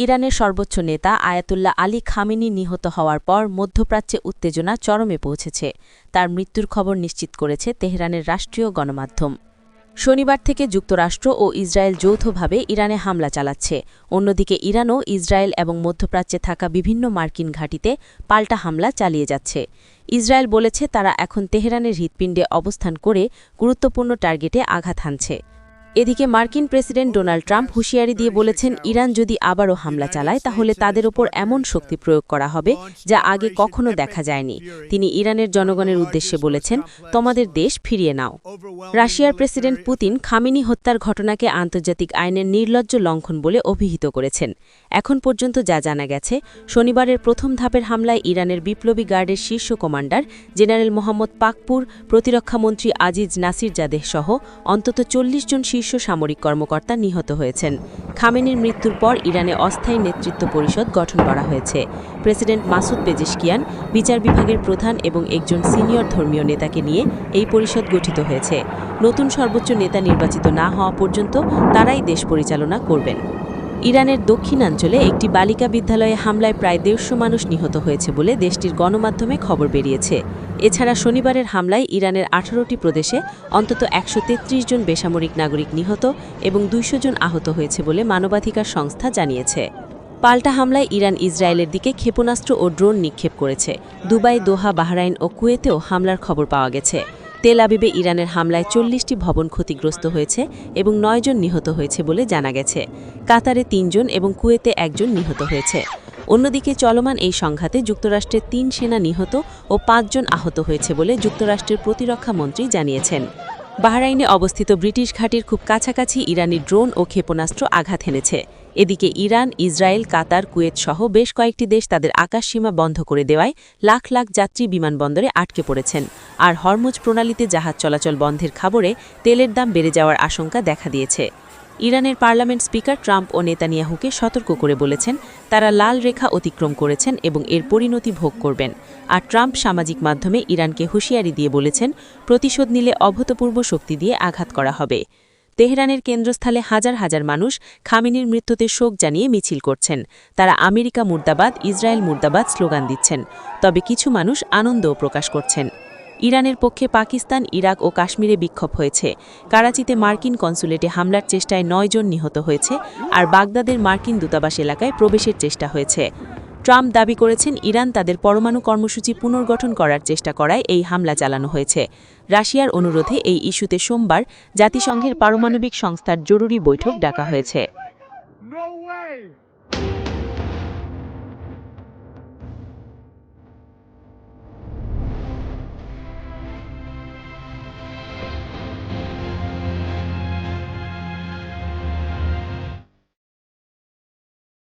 ইরানের সর্বোচ্চ নেতা আয়াতুল্লাহ আলী খামেনি নিহত হওয়ার পর মধ্যপ্রাচ্যে উত্তেজনা চরমে পৌঁছেছে। তার মৃত্যুর খবর নিশ্চিত করেছে তেহরানের রাষ্ট্রীয় গণমাধ্যম। শনিবার থেকে যুক্তরাষ্ট্র ও ইসরায়েল যৌথভাবে ইরানে হামলা চালাচ্ছে। অন্যদিকে ইরানও ইসরায়েল এবং মধ্যপ্রাচ্যে থাকা বিভিন্ন মার্কিন ঘাঁটিতে পাল্টা হামলা চালিয়ে যাচ্ছে। ইসরায়েল বলেছে তারা এখন তেহরানের হৃৎপিণ্ডে অবস্থান করে গুরুত্বপূর্ণ টার্গেটে আঘাত হানছে। এদিকে মার্কিন প্রেসিডেন্ট ডোনাল্ড ট্রাম্প হুঁশিয়ারি দিয়ে বলেছেন, ইরান যদি আবারও হামলা চালায় তাহলে তাদের ওপর এমন শক্তি প্রয়োগ করা হবে যা আগে কখনো দেখা যায়নি। তিনি ইরানের জনগণের উদ্দেশ্যে বলেছেন, তোমাদের দেশ ফিরিয়ে নাও। রাশিয়ার প্রেসিডেন্ট পুতিন খামেনি হত্যার ঘটনাকে আন্তর্জাতিক আইনের নির্লজ্জ লঙ্ঘন বলে অভিহিত করেছেন। এখন পর্যন্ত যা জানা গেছে, শনিবারের প্রথম ধাপের হামলায় ইরানের বিপ্লবী গার্ডের শীর্ষ কমান্ডার জেনারেল মোহাম্মদ পাকপুর, প্রতিরক্ষামন্ত্রী আজিজ নাসিরজাদেহ সহ অন্তত ৪০ জন শীর্ষ সামরিক কর্মকর্তা নিহত হয়েছেন। খামেনির মৃত্যুর পর ইরানে অস্থায়ী নেতৃত্ব পরিষদ গঠন করা হয়েছে। প্রেসিডেন্ট মাসুদ পেজেশকিয়ান, বিচার বিভাগের প্রধান এবং একজন সিনিয়র ধর্মীয় নেতাকে নিয়ে এই পরিষদ গঠিত হয়েছে। নতুন সর্বোচ্চ নেতা নির্বাচিত না হওয়া পর্যন্ত তারাই দেশ পরিচালনা করবেন। ইরানের দক্ষিণাঞ্চলে একটি বালিকা বিদ্যালয়ে হামলায় প্রায় ১৫০ মানুষ নিহত হয়েছে বলে দেশটির গণমাধ্যমে খবর বেরিয়েছে। এছাড়া শনিবারের হামলায় ইরানের ১৮টি প্রদেশে অন্তত ১৩৩ জন বেসামরিক নাগরিক নিহত এবং ২০০ জন আহত হয়েছে বলে মানবাধিকার সংস্থা জানিয়েছে। পাল্টা হামলায় ইরান ইসরায়েলের দিকে ক্ষেপণাস্ত্র ও ড্রোন নিক্ষেপ করেছে। দুবাই, দোহা, বাহরাইন ও কুয়েতেও হামলার খবর পাওয়া গেছে। তেল আবিবে ইরানের হামলায় ৪০টি ভবন ক্ষতিগ্রস্ত হয়েছে এবং ৯ জন নিহত হয়েছে বলে জানা গেছে। কাতারে ৩ জন এবং কুয়েতে ১ জন নিহত হয়েছে। অন্যদিকে চলমান এই সংঘাতে যুক্তরাষ্ট্রের ৩ সেনা নিহত ও ৫ জন আহত হয়েছে বলে যুক্তরাষ্ট্রের প্রতিরক্ষা মন্ত্রী জানিয়েছেন। বাহরাইনে অবস্থিত ব্রিটিশ ঘাঁটির খুব কাছাকাছি ইরানি ড্রোন ও ক্ষেপণাস্ত্র আঘাত হেনেছে। এদিকে ইরান, ইসরায়েল, কাতার, কুয়েত সহ বেশ কয়েকটি দেশ তাদের আকাশসীমা বন্ধ করে দেওয়ায় লাখ লাখ যাত্রী বিমানবন্দরে আটকে পড়েছেন। আর হরমুজ প্রণালীতে জাহাজ চলাচল বন্ধের খবরে তেলের দাম বেড়ে যাওয়ার আশঙ্কা দেখা দিয়েছে। ইরানের পার্লামেন্ট স্পিকার ট্রাম্প ও নেতানিয়াহুকে সতর্ক করে বলেছেন তারা লাল রেখা অতিক্রম করেছেন এবং এর পরিণতি ভোগ করবেন। আর ট্রাম্প সামাজিক মাধ্যমে ইরানকে হুঁশিয়ারি দিয়ে বলেছেন, প্রতিশোধ নিলে অভূতপূর্ব শক্তি দিয়ে আঘাত করা হবে। তেহরানের কেন্দ্রস্থলে হাজার হাজার মানুষ খামেনির মৃত্যুতে শোক জানিয়ে মিছিল করছেন। তারা আমেরিকা মুর্দাবাদ, ইসরায়েল মুর্দাবাদ স্লোগান দিচ্ছেন। তবে কিছু মানুষ আনন্দও প্রকাশ করছেন। ইরানের পক্ষে পাকিস্তান, ইরাক ও কাশ্মীরে বিক্ষোভ হয়েছে। করাচিতে মার্কিন কনসুলেটে হামলার চেষ্টায় ৯ জন নিহত হয়েছে, আর বাগদাদের মার্কিন দূতাবাস এলাকায় প্রবেশের চেষ্টা হয়েছে। ট্রাম্প দাবি করেছেন ইরান তাদের পরমাণু কর্মসূচি পুনর্গঠন করার চেষ্টা করায় এই হামলা চালানো হয়েছে। রাশিয়ার অনুরোধে এই ইস্যুতে সোমবার জাতিসংঘের পারমাণবিক সংস্থার জরুরি বৈঠক ডাকা হয়েছে।